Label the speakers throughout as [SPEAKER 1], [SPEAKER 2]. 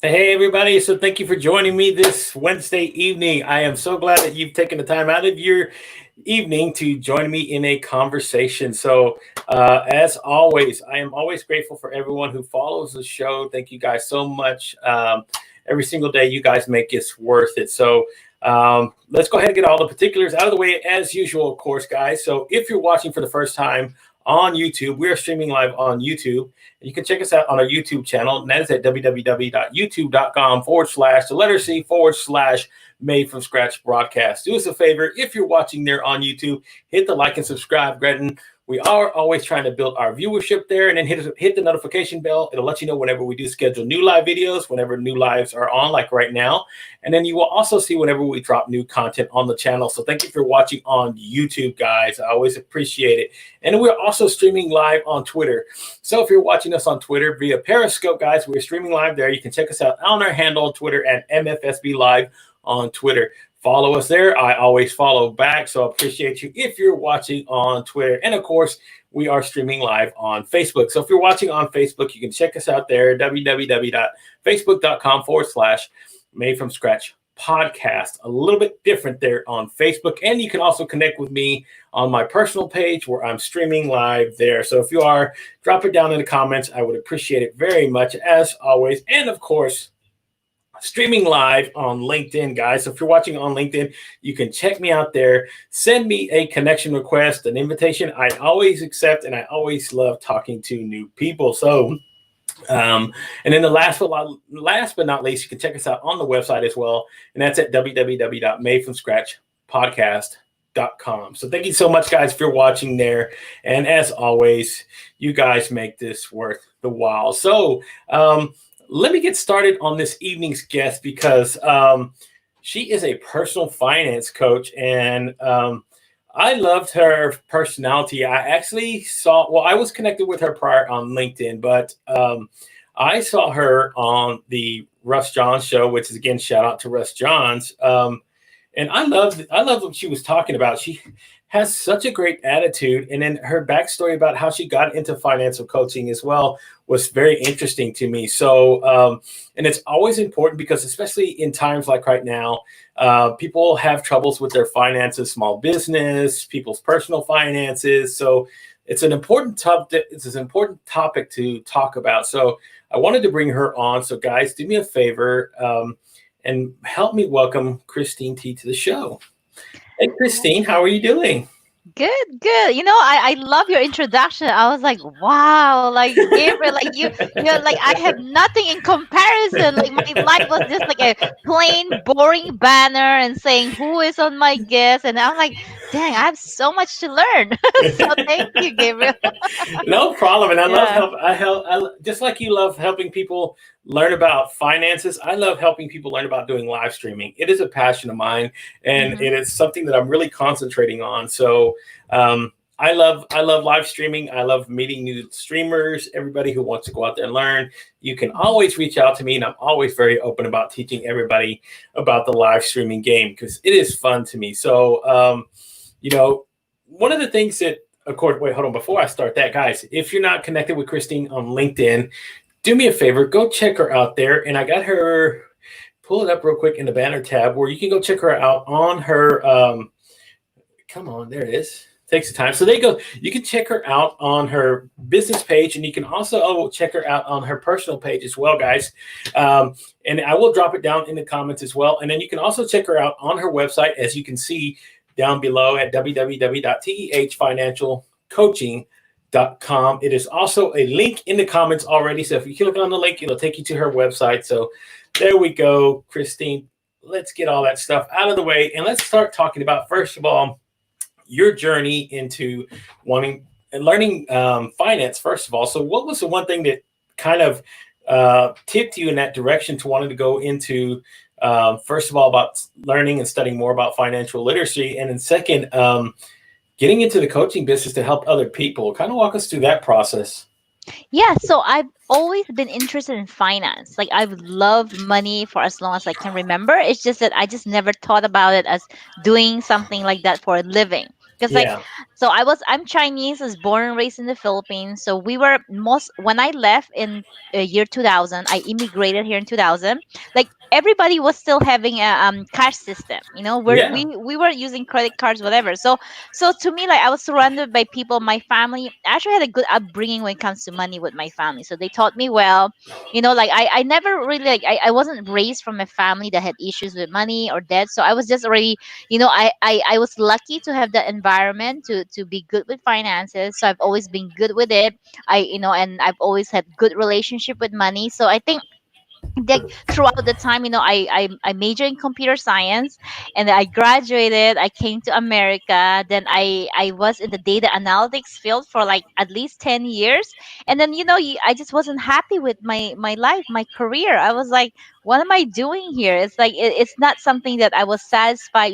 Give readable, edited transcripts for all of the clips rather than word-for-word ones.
[SPEAKER 1] Hey, everybody. So, thank you for joining me this Wednesday evening. I am so glad that you've taken the time out of your evening to join me in a conversation. As always, I am always grateful for everyone who follows the show. Thank you guys so much. Every single day, you guys make it worth it. Let's go ahead and get all the particulars out of the way as usual, of course, guys. So, if you're watching for the first time, on YouTube. We are streaming live on YouTube. You can check us out on our YouTube channel, and that is at www.youtube.com/the letter C/ made from scratch broadcast. Do us a favor, if you're watching there on YouTube, hit the like and subscribe button. We are always trying to build our viewership there, and then hit the notification bell. It'll let you know whenever we do schedule new live videos, whenever new lives are on, like right now. And then you will also see whenever we drop new content on the channel. So thank you for watching on YouTube, guys. I always appreciate it. And we're also streaming live on Twitter. So if you're watching us on Twitter via Periscope, guys, we're streaming live there. You can check us out on our handle on Twitter at MFSB Live on Twitter. Follow us there. I always follow back, so I appreciate you if you're watching on Twitter. And of course, we are streaming live on Facebook. So if you're watching on Facebook, you can check us out there, www.facebook.com/made from scratch podcast. A little bit different there on Facebook. And you can also connect with me on my personal page where I'm streaming live there. So if you are, drop it down in the comments. I would appreciate it very much as always. And of course, streaming live on LinkedIn, guys. So if you're watching on LinkedIn, you can check me out there. Send me a connection request, an invitation. I always accept, and I always love talking to new people. And then the last but not least, you can check us out on the website as well. And that's at www.madefromscratchpodcast.com. So thank you so much, guys, for watching there. And as always, you guys make this worth the while. Let me get started on this evening's guest because she is a personal finance coach, and I loved her personality. I was connected with her prior on LinkedIn, but I saw her on the Russ Johns show, which is, again, shout out to Russ Johns. And I love what she was talking about. She has such a great attitude. And then her backstory about how she got into financial coaching as well was very interesting to me. And it's always important because, especially in times like right now, people have troubles with their finances, small business, people's personal finances. So it's an important topic. It's an important topic to talk about. So I wanted to bring her on. So guys, do me a favor and help me welcome Christine T to the show. Hey, Christine, how are you doing?
[SPEAKER 2] Good, good. I love your introduction. I was like, wow, like Gabriel, you're like I have nothing in comparison. Like my life was just like a plain, boring banner and saying who is on my guest, and I'm like, dang, I have so much to learn. So thank you, Gabriel.
[SPEAKER 1] No problem. And I love
[SPEAKER 2] Yeah.
[SPEAKER 1] help. Just like you love helping people learn about finances. I love helping people learn about doing live streaming. It is a passion of mine, and
[SPEAKER 2] Hmm.
[SPEAKER 1] it is something that I'm really concentrating on. I love live streaming. I love meeting new streamers. Everybody who wants to go out there and learn, you can always reach out to me, and I'm always very open about teaching everybody about the live streaming game because it is fun to me. One of the things that, of course, wait, hold on. Before I start that, guys, if you're not connected with Christine on LinkedIn, do me a favor, go check her out there. And I got her, pull it up real quick in the banner tab where you can go check her out on her. Come on, there it is. Takes the time. So there you go. You can check her out on her business page, and you can also check her out on her personal page as well, guys. And I will drop it down in the comments as well. And then you can also check her out on her website, as you can see down below at www.tehfinancialcoaching.com. It is also a link in the comments already. So if you click on the link, it'll take you to her website. So there we go, Christine. Let's get all that stuff out of the way. And let's start talking about, first of all, your journey into wanting and learning finance, first of all. So what was the one thing that kind of tipped you in that direction to wanting to go into, first of all, about learning and studying more about financial literacy, and then second, getting into the coaching business to help other people? Kind of walk us through that process.
[SPEAKER 2] Yeah, so I've always been interested in finance. Like I've loved money for as long as I can remember. It's just that I just never thought about it as doing something like that for a living. Because like
[SPEAKER 1] Yeah.
[SPEAKER 2] So I'm Chinese, was born and raised in the Philippines. So we were most when I left in year 2000, I immigrated here in 2000. Like everybody was still having a cash system, where
[SPEAKER 1] Yeah.
[SPEAKER 2] we were using credit cards, whatever. So to me, like I was surrounded by people. My family I actually had a good upbringing when it comes to money with my family. So they taught me well. Like I never really I wasn't raised from a family that had issues with money or debt. So I was just already, I was lucky to have that environment to be good with finances. So I've always been good with it. And I've always had good relationship with money. So I think like throughout the time, I majored in computer science, and then I graduated. I came to America. Then I was in the data analytics field for like at least 10 years, and then I just wasn't happy with my life, my career. I was like, what am I doing here? It's like it's not something that I was satisfied,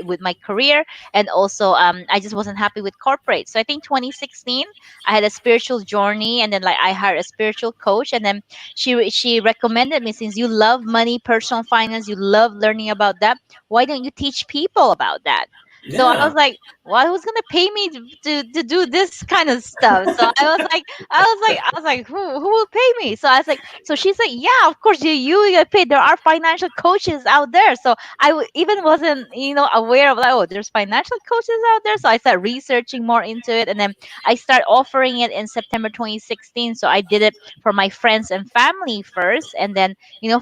[SPEAKER 2] with my career, and also I just wasn't happy with corporate. So I think 2016, I had a spiritual journey, and then like I hired a spiritual coach, and then she recommended me, since you love money, personal finance, you love learning about that, why don't you teach people about that? So I was
[SPEAKER 1] Yeah.
[SPEAKER 2] like, well, who's gonna pay me to do this kind of stuff? So I was like, who will pay me? So I was like, so she's like, yeah, of course you get paid. There are financial coaches out there. So even wasn't aware of, like, oh, there's financial coaches out there. So I started researching more into it, and then I started offering it in September 2016. So I did it for my friends and family first, and then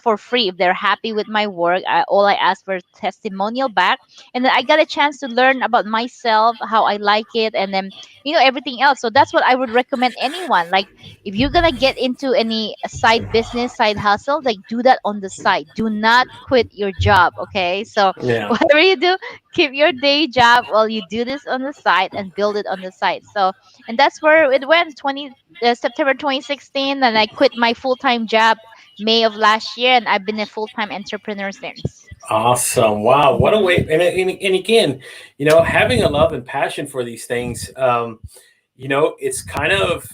[SPEAKER 2] for free if they're happy with my work. All I asked for testimonial back, and then I got a chance to learn about myself, how I like it, and then everything else. So that's what I would recommend anyone. Like if you're gonna get into any side business, side hustle, like do that on the side. Do not quit your job. Okay, so
[SPEAKER 1] Yeah.
[SPEAKER 2] whatever you do, keep your day job while you do this on the side and build it on the side. So, and that's where it went. September 2016, and I quit my full-time job May of last year, and I've been a full-time entrepreneur since.
[SPEAKER 1] Awesome. Wow. What a way. And again, having a love and passion for these things, it's kind of,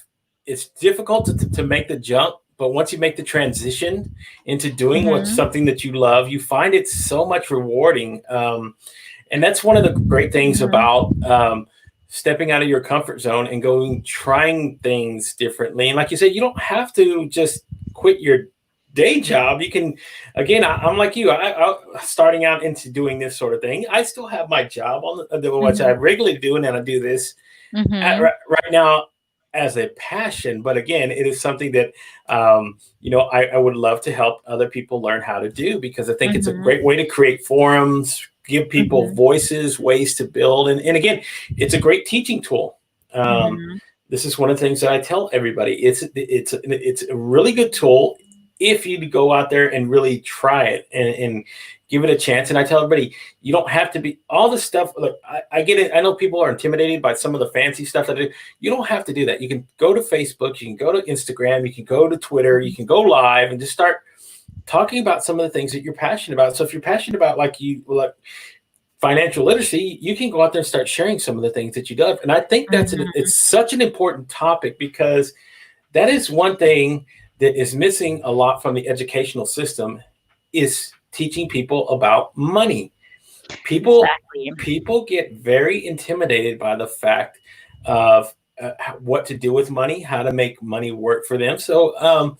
[SPEAKER 1] it's difficult to make the jump, but once you make the transition into doing what's
[SPEAKER 2] Mm-hmm.
[SPEAKER 1] something that you love, you find it so much rewarding. And that's one of the great things
[SPEAKER 2] Mm-hmm.
[SPEAKER 1] about stepping out of your comfort zone and going trying things differently. And like you said, you don't have to just quit your day job. You can, again, I'm like you. Starting out into doing this sort of thing, I still have my job on which I
[SPEAKER 2] Mm-hmm.
[SPEAKER 1] regularly do, and then I do this
[SPEAKER 2] Mm-hmm.
[SPEAKER 1] right now as a passion. But again, it is something that I would love to help other people learn how to do, because I think it's a
[SPEAKER 2] Mm-hmm.
[SPEAKER 1] great way to create forums, give people
[SPEAKER 2] Mm-hmm.
[SPEAKER 1] voices, ways to build, and again, it's a great teaching tool. Um,
[SPEAKER 2] Mm-hmm.
[SPEAKER 1] this is one of the things that I tell everybody. It's a really good tool if you go out there and really try it and give it a chance. And I tell everybody, you don't have to be all this stuff. Look, I get it. I know people are intimidated by some of the fancy stuff that I do. You don't have to do that. You can go to Facebook, you can go to Instagram, you can go to Twitter, you can go live and just start talking about some of the things that you're passionate about. So if you're passionate about like financial literacy, you can go out there and start sharing some of the things that you do. And I think
[SPEAKER 2] Mm-hmm.
[SPEAKER 1] it's such an important topic, because that is one thing that is missing a lot from the educational system, is teaching people about money. People
[SPEAKER 2] Exactly.
[SPEAKER 1] people get very intimidated by the fact of what to do with money, how to make money work for them. So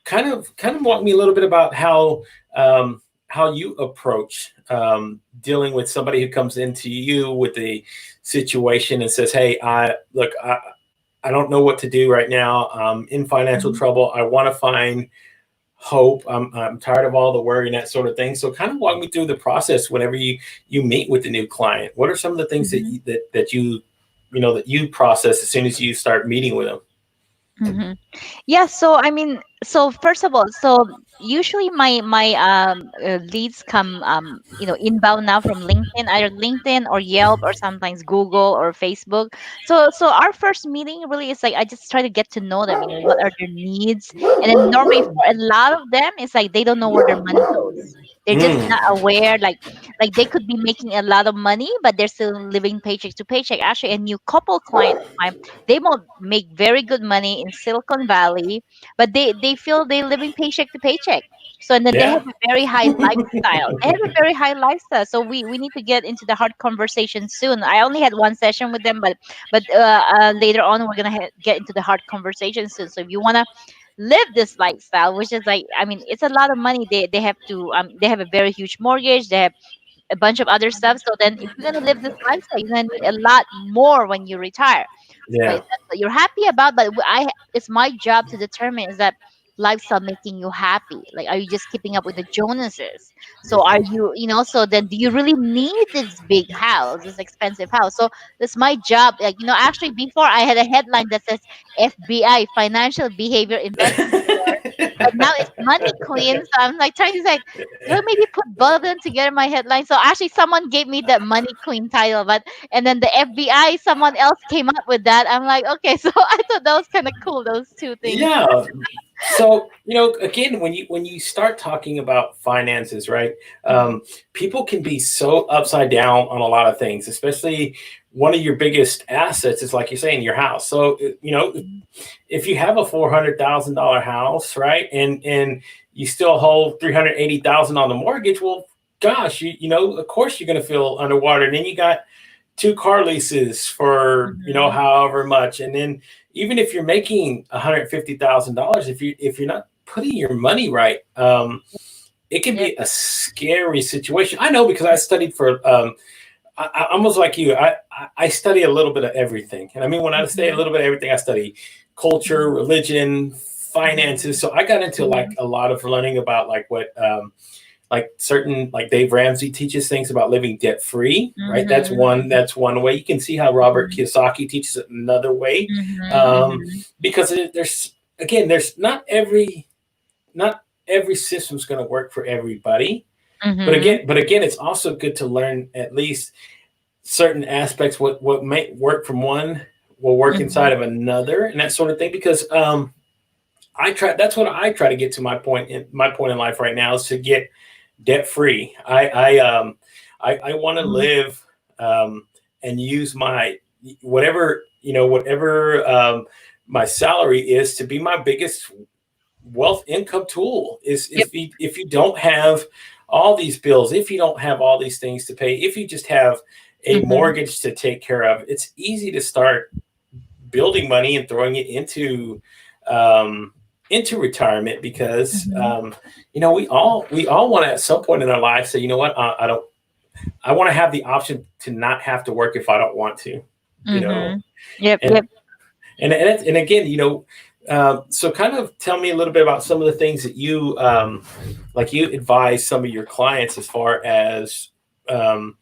[SPEAKER 1] kind of walk me a little bit about how you approach dealing with somebody who comes into you with a situation and says, "Hey, I don't know what to do right now. I'm in financial
[SPEAKER 2] Mm-hmm.
[SPEAKER 1] trouble. I want to find hope. I'm tired of all the worry and that sort of thing." So kind of walk me through the process whenever you meet with a new client. What are some of the things that
[SPEAKER 2] Mm-hmm.
[SPEAKER 1] that you process as soon as you start meeting with them?
[SPEAKER 2] Mm-hmm. Yeah, so I mean, so first of all, so usually my leads come inbound now from LinkedIn, either LinkedIn or Yelp or sometimes Google or Facebook. So our first meeting really is like I just try to get to know them, what are their needs. And then normally for a lot of them it's like they don't know where their money goes. They're just
[SPEAKER 1] Mm,
[SPEAKER 2] not aware, like they could be making a lot of money, but they're still living paycheck to paycheck. Actually, a new couple client of mine, they won't make very good money in Silicon Valley, but they feel they're living paycheck to paycheck. So and then they have
[SPEAKER 1] Yeah.
[SPEAKER 2] a very high lifestyle. They have a very high lifestyle. So we need to get into the hard conversation soon. I only had one session with them, but later on we're gonna get into the hard conversation soon. So if you wanna live this lifestyle, which is like, I mean, it's a lot of money. They have to they have a very huge mortgage. They have a bunch of other stuff. So then if you're gonna live this lifestyle, you're gonna need a lot more when you retire. But
[SPEAKER 1] Yeah.
[SPEAKER 2] if that's what you're happy about, but it's my job to determine, is that lifestyle making you happy? Like, are you just keeping up with the Jonases? So are you, so then do you really need this big house, this expensive house? So that's my job. Like, actually before I had a headline that says FBI, Financial Behavior Investigator, but now it's Money Queen. So I'm like trying to say, do I maybe put both of them together in my headline? So actually someone gave me the Money Queen title, but and then the FBI, someone else came up with that. I'm like, okay, so I thought that was kind of cool, those two things.
[SPEAKER 1] Yeah. So, again, when you start talking about finances, right?
[SPEAKER 2] Mhm.
[SPEAKER 1] People can be so upside down on a lot of things, especially one of your biggest assets is, like you're saying, your house. So, if you have a $400,000 house, right, and you still hold 380,000 on the mortgage, well, gosh, of course you're going to feel underwater. And then you got two car leases for
[SPEAKER 2] Mhm.
[SPEAKER 1] however much, and then even if you're making $150,000, if you're not putting your money right, it can
[SPEAKER 2] Yep.
[SPEAKER 1] be a scary situation. I know because I studied for I almost like you. I study a little bit of everything, and I mean when I say a
[SPEAKER 2] Mhm.
[SPEAKER 1] little bit of everything, I study culture,
[SPEAKER 2] Mhm.
[SPEAKER 1] religion, finances.
[SPEAKER 2] Mhm.
[SPEAKER 1] So I got into like
[SPEAKER 2] Mhm.
[SPEAKER 1] a lot of learning about like what like certain like Dave Ramsey teaches things about living debt free, right? That's one
[SPEAKER 2] Mhm.
[SPEAKER 1] that's one way. You can see how Robert
[SPEAKER 2] Mhm.
[SPEAKER 1] Kiyosaki teaches it another way,
[SPEAKER 2] Mhm.
[SPEAKER 1] um,
[SPEAKER 2] Mhm.
[SPEAKER 1] because there's not every system's going to work for everybody, but
[SPEAKER 2] Mhm.
[SPEAKER 1] again, it's also good to learn at least certain aspects. What may work from one will work inside
[SPEAKER 2] Mhm.
[SPEAKER 1] of another, and that sort of thing. Because I try. That's what I try to get to my point in life right now is to get debt free. I want to
[SPEAKER 2] Mhm.
[SPEAKER 1] live and use my whatever my salary is to be my biggest wealth income tool. Is
[SPEAKER 2] Yep.
[SPEAKER 1] if you don't have all these bills, if you don't have all these things to pay, if you just have a
[SPEAKER 2] Mhm.
[SPEAKER 1] mortgage to take care of, it's easy to start building money and throwing it um, into retirement because
[SPEAKER 2] Mhm.
[SPEAKER 1] we all want to at some point in our life say, you know what, I don't. I want to have the option to not have to work if I don't want to, you know,
[SPEAKER 2] Mhm. Yep.
[SPEAKER 1] and
[SPEAKER 2] Yep.
[SPEAKER 1] and again, so kind of tell me a little bit about some of the things that you advise some of your clients as far as um,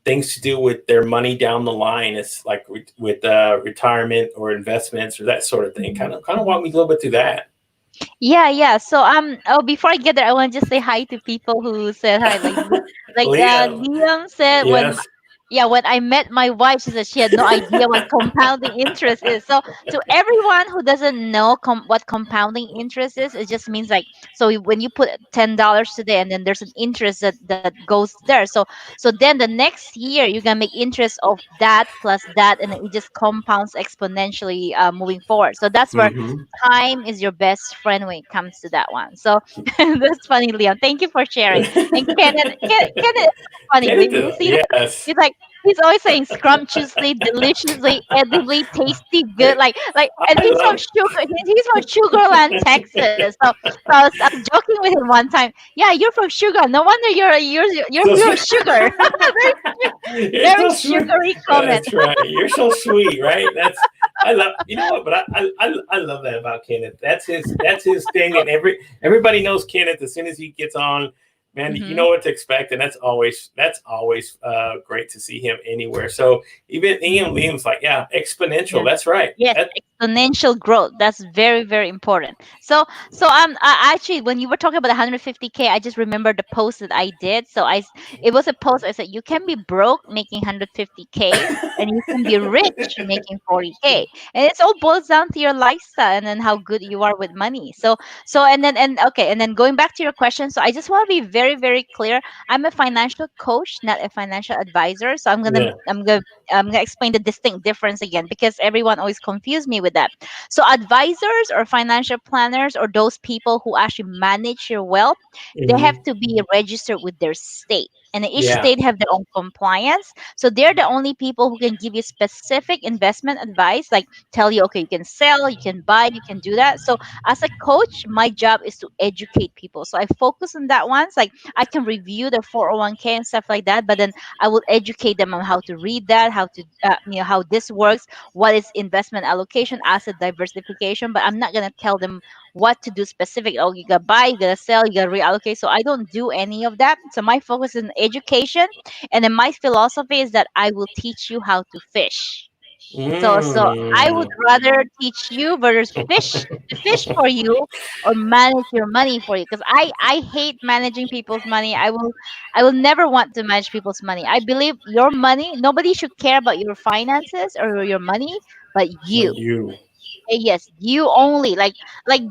[SPEAKER 1] things to do with their money down the line. It's like with retirement or investments or that sort of thing.
[SPEAKER 2] Mhm.
[SPEAKER 1] Kind of walk
[SPEAKER 2] Mhm.
[SPEAKER 1] me a little bit through that.
[SPEAKER 2] Yeah, yeah. So oh, before I get there, I want to just say hi to people who said hi.
[SPEAKER 1] Leah,
[SPEAKER 2] Liam said when,
[SPEAKER 1] yes.
[SPEAKER 2] yeah, when I met my wife, she said she had no idea what compounding interest is. So to everyone who doesn't know what compounding interest is, it just means like, so when you put $10 today and then there's an interest that goes there. So then the next year you're gonna make interest of that plus that, and then it just compounds exponentially moving forward. So that's where
[SPEAKER 1] Mm-hmm.
[SPEAKER 2] time is your best friend when it comes to that one. So that's funny, Leon. Thank you for sharing. And Kenneth is so funny. Do
[SPEAKER 1] Kenneth,
[SPEAKER 2] you see that?
[SPEAKER 1] yes.
[SPEAKER 2] He's like, he's always saying scrumptiously, deliciously, edibly, tasty, good. And
[SPEAKER 1] I
[SPEAKER 2] he's from
[SPEAKER 1] love.
[SPEAKER 2] Sugarland, Texas. So I was joking with him one time. Yeah, you're from Sugar. No wonder you're
[SPEAKER 1] So
[SPEAKER 2] pure sugar.
[SPEAKER 1] you're
[SPEAKER 2] Very
[SPEAKER 1] so sweet.
[SPEAKER 2] sugary comment.
[SPEAKER 1] That's right. You're so sweet, right? I love. You know what? But I love that about Kenneth. That's his thing, and everybody knows Kenneth. As soon as he gets on, man, you
[SPEAKER 2] Hmm.
[SPEAKER 1] know what to expect, and that's always great to see him anywhere. So even Ian Liam's like, yeah, exponential.
[SPEAKER 2] Yeah.
[SPEAKER 1] That's right.
[SPEAKER 2] Yes, exponential growth. That's very, very important. Actually, when you were talking about 150K, I just remembered the post that I did. It was a post. I said you can be broke making 150K, and you can be rich making 40K, and it's all boils down to your lifestyle and then how good you are with money. And then going back to your question. So I just want to be very very, very clear. I'm a financial coach, not a financial advisor. So
[SPEAKER 1] Yeah.
[SPEAKER 2] I'm gonna explain the distinct difference again, because everyone always confuse me with that. So advisors or financial planners, or those people who actually manage your wealth, they have
[SPEAKER 1] Hmm.
[SPEAKER 2] to be registered with their state. And each
[SPEAKER 1] Yeah.
[SPEAKER 2] state have their own compliance. So they're the only people who can give you specific investment advice, like tell you, okay, you can sell, you can buy, you can do that. So as a coach, my job is to educate people. So I focus on that ones. Like I can review their 401k and stuff like that, but then I will educate them on how to read that, how to, how this works, what is investment allocation, asset diversification. But I'm not gonna tell them what to do specific. Oh, you gotta buy, you gotta sell, you gotta reallocate. So I don't do any of that. So my focus is on education, and then my philosophy is that I will teach you how to fish. So I would
[SPEAKER 1] Mm.
[SPEAKER 2] rather teach you versus fish for you, or manage your money for you, because I hate managing people's money. I will never want to manage people's money. I believe your money, nobody should care about your finances or your money, but
[SPEAKER 1] But
[SPEAKER 2] you.
[SPEAKER 1] you.
[SPEAKER 2] Yes, you only. Like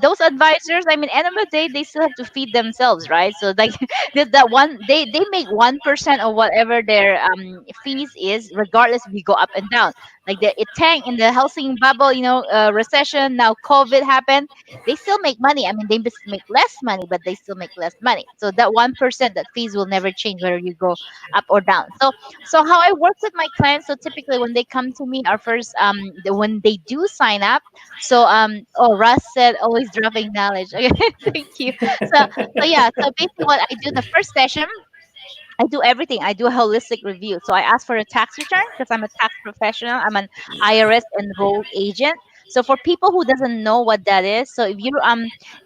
[SPEAKER 2] those advisors, I mean, end of the day, they still have to feed themselves, right? So like that one, they make 1% of whatever their fees is, regardless if you go up and down. Like it tanked in the housing bubble, recession. Now COVID happened. They still make money. I mean, they just make less money, but they still make less money. So that 1%, that fees will never change whether you go up or down. So how I work with my clients, so typically when they come to me, our first when they do sign up. So oh, Russ said always dropping knowledge. Okay, thank you. So yeah, so basically what I do the first session, I do everything. I do a holistic review. So I ask for a tax return because I'm a tax professional. I'm an IRS enrolled agent. So for people who doesn't know what that is, so if you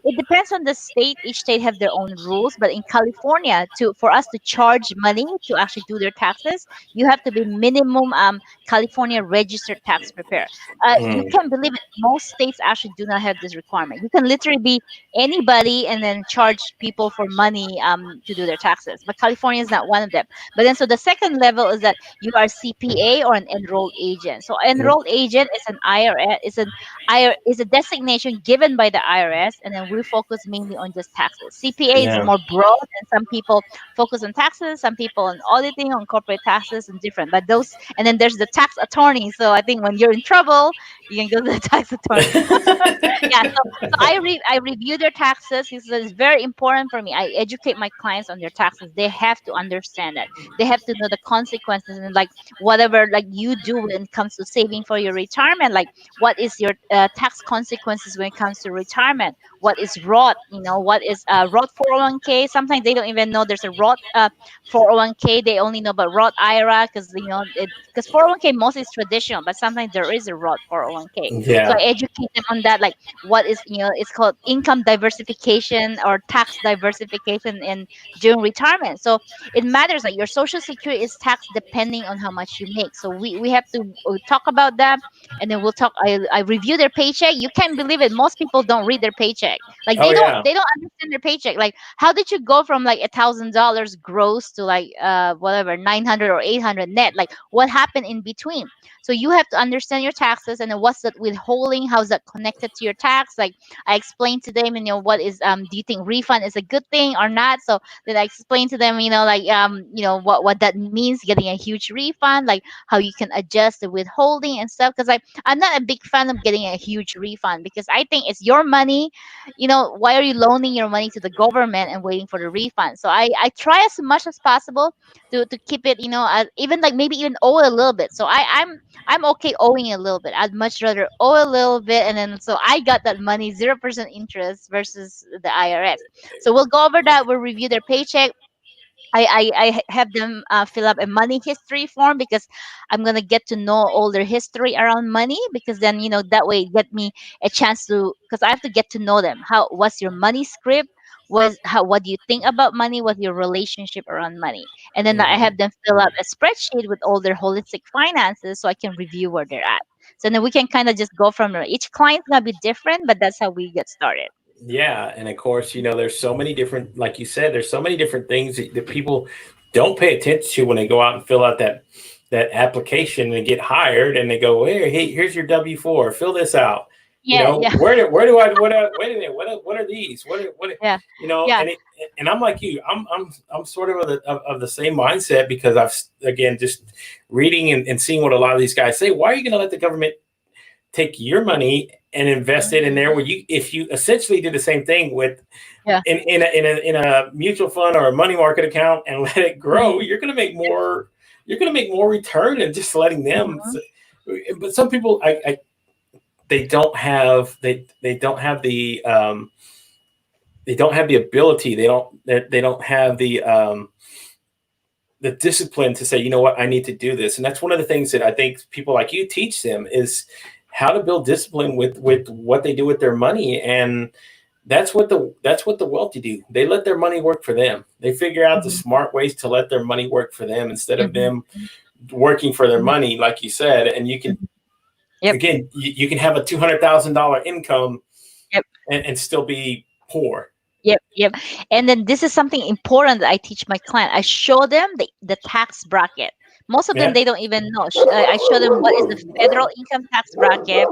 [SPEAKER 2] it depends on the state. Each state have their own rules. But in California, to for us to charge money to actually do their taxes, you have to be minimum California registered tax preparer. You
[SPEAKER 1] Mm.
[SPEAKER 2] can believe it. Most states actually do not have this requirement. You can literally be anybody and then charge people for money to do their taxes. But California is not one of them. But then so the second level is that you are CPA or an enrolled agent. So enrolled agent is an IRS is a designation given by the IRS, and then we focus mainly on just taxes. CPA is
[SPEAKER 1] Yeah.
[SPEAKER 2] more broad, and some people focus on taxes, some people on auditing, on corporate taxes, and different. But those, and then there's the tax attorney. So I think when you're in trouble, you can go to the tax attorney. Yeah, so I review their taxes. It's very important for me. I educate my clients on their taxes. They have to understand that. They have to know the consequences, and like whatever like you do when it comes to saving for your retirement. Like what is your tax consequences when it comes to retirement? What is Roth? What is Roth 401k? Sometimes they don't even know there's a Roth 401k. They only know about Roth IRA, because because 401k mostly is traditional, but sometimes there is a Roth 401k. So
[SPEAKER 1] Yeah.
[SPEAKER 2] I educate them on that, like what is it's called income diversification or tax diversification in during retirement. So it matters, like your social security is taxed depending on how much you make. So we have to talk about that, and then we'll talk. I review their paycheck. You can't believe it, most people don't read their paycheck. Like
[SPEAKER 1] Oh yeah.
[SPEAKER 2] they don't understand their paycheck. Like how did you go from like $1,000 gross to like whatever 900 or 800 net? Like what happened in between? So you have to understand your taxes, and then what's that withholding? How's that connected to your tax? Like I explained to them, what is do you think refund is a good thing or not? So then I explained to them, like what that means, getting a huge refund, like how you can adjust the withholding and stuff. Because I'm not a big fan of getting a huge refund, because I think it's your money. Why are you loaning your money to the government and waiting for the refund? So I try as much as possible to keep it, even like maybe even owe a little bit. So I'm okay owing a little bit. I'd much rather owe a little bit, and then so I got that money 0% interest versus the IRS. So we'll go over that. We'll review their paycheck. I have them fill up a money history form, because I'm gonna get to know all their history around money, because then that way it get me a chance to, because I have to get to know them. What's your money script? What do you think about money? What's your relationship around money? And then I have
[SPEAKER 1] Mhm.
[SPEAKER 2] them fill up a spreadsheet with all their holistic finances, so I can review where they're at. So then we can kind of just go from there. Each client's gonna be different, but that's how we get started.
[SPEAKER 1] Yeah, and of course, there's so many different, like you said, there's so many different things that people don't pay attention to when they go out and fill out that application and get hired, and they go, hey, here's your W-4, fill this out.
[SPEAKER 2] Yeah, yeah,
[SPEAKER 1] Where do I wait a minute, what are these,
[SPEAKER 2] yeah, yeah.
[SPEAKER 1] and I'm like you, I'm sort of of the same mindset, because I've, again, just reading and seeing what a lot of these guys say. Why are you going to let the government take your money and invest it in there, where you, if you essentially did the same thing with
[SPEAKER 2] Yeah.
[SPEAKER 1] in a mutual fund or a money market account and let it
[SPEAKER 2] Mhm.
[SPEAKER 1] grow, you're going to make more return than just letting them. But some people, they don't have, they don't have the they don't have the ability, they don't have the discipline to say, you know what, I need to do this. And that's one of the things that I think people like you teach them, is how to build discipline with what they do with their money. And that's what the wealthy do. They let their money work for them. They figure out the
[SPEAKER 2] Mhm.
[SPEAKER 1] smart ways to let their money work for them, instead of
[SPEAKER 2] Mhm.
[SPEAKER 1] them working for their
[SPEAKER 2] Mhm.
[SPEAKER 1] money, like you said. And you can,
[SPEAKER 2] Mhm. Yep.
[SPEAKER 1] again, you can have a $200,000 income
[SPEAKER 2] Yep.
[SPEAKER 1] and still be poor.
[SPEAKER 2] Yep, yep. And then this is something important that I teach my client. I show them the tax bracket. Most of them
[SPEAKER 1] Yeah.
[SPEAKER 2] they don't even know. I show them what is the federal income tax bracket,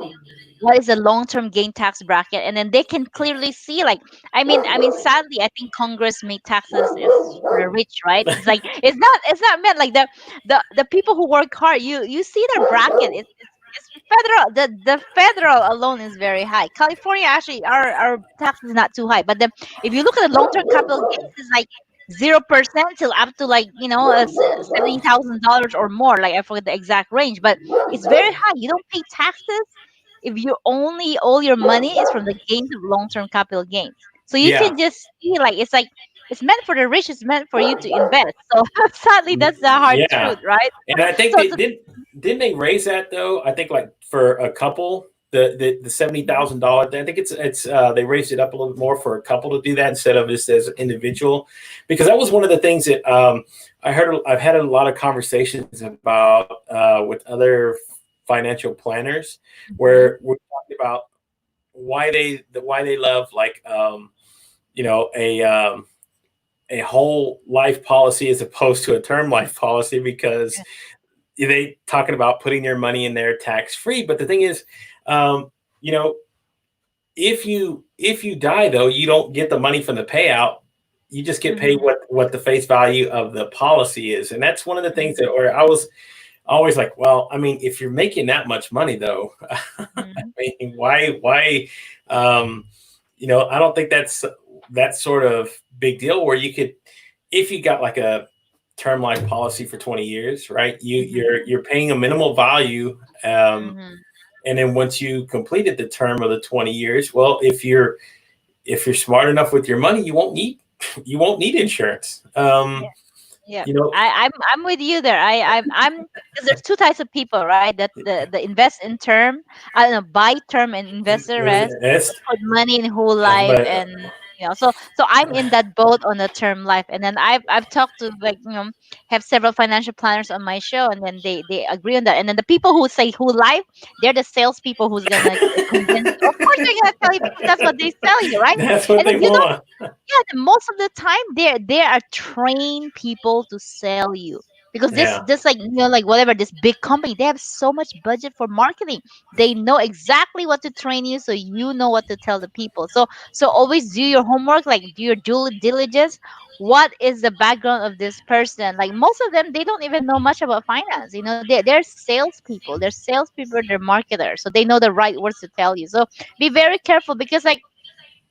[SPEAKER 2] what is the long-term gain tax bracket, and then they can clearly see. Like, I mean, sadly, I think Congress made taxes is for the rich, right? It's like it's not meant like the people who work hard. You see their bracket. It's federal. The federal alone is very high. California, actually, our tax is not too high, but then if you look at the long-term capital gains, it's like 0% till up to, like, $70,000 or more. Like, I forget the exact range, but it's very high. You don't pay taxes if you only all your money is from the gains of long-term capital gains. So you
[SPEAKER 1] Yeah.
[SPEAKER 2] can just see, like, it's meant for the rich. It's meant for you to invest. So sadly, that's the hard
[SPEAKER 1] Yeah.
[SPEAKER 2] truth, right?
[SPEAKER 1] And I think
[SPEAKER 2] So,
[SPEAKER 1] they didn't they raise that though? I think, like, for a couple, the $70,000. I think it's they raised it up a little bit more for a couple to do that, instead of just as an individual, because that was one of the things that I've had a lot of conversations about with other financial planners,
[SPEAKER 2] Mhm.
[SPEAKER 1] where we're talking about why they love, like, you know, a whole life policy as opposed to a term life policy, because
[SPEAKER 2] Yeah.
[SPEAKER 1] they talking about putting your money in there tax free. But the thing is, um, you know, if you die, though, you don't get the money from the payout. You just get paid
[SPEAKER 2] Mhm.
[SPEAKER 1] what the face value of the policy is. And that's one of the things
[SPEAKER 2] Mhm.
[SPEAKER 1] that, where I was always like, well, I mean, if you're making that much money, though, I
[SPEAKER 2] Mhm.
[SPEAKER 1] mean, why, um, I don't think that's that sort of big deal, where you could, if you got like a term life policy for 20 years, right?
[SPEAKER 2] Mhm.
[SPEAKER 1] You're paying a minimal value,
[SPEAKER 2] Mhm.
[SPEAKER 1] and then once you completed the term of the 20 years, well, if you're smart enough with your money, you won't need insurance.
[SPEAKER 2] Yeah,
[SPEAKER 1] You know,
[SPEAKER 2] I'm with you there. I'm because there's two types of people, right? That the invest in term, I don't know, buy term and investor rest,
[SPEAKER 1] it's,
[SPEAKER 2] put money in whole life,
[SPEAKER 1] but
[SPEAKER 2] and so I'm in that boat on the term life. And then I've talked to, like, have several financial planners on my show, and then they agree on that. And then the people who say whole life, they're the salespeople who's gonna convince you. Of course, they're gonna tell you because that's what they sell you, right?
[SPEAKER 1] that's what
[SPEAKER 2] And then
[SPEAKER 1] they
[SPEAKER 2] you don't.
[SPEAKER 1] want.
[SPEAKER 2] Yeah, most of the time they are trained people to sell you, because
[SPEAKER 1] Yeah.
[SPEAKER 2] this like, like whatever, this big company, they have so much budget for marketing. They know exactly what to train you, so you know what to tell the people. So always do your homework, like do your due diligence. What is the background of this person? Like, most of them, they don't even know much about finance. They're salespeople. They're salespeople. They're marketers, so they know the right words to tell you. So be very careful, because, like,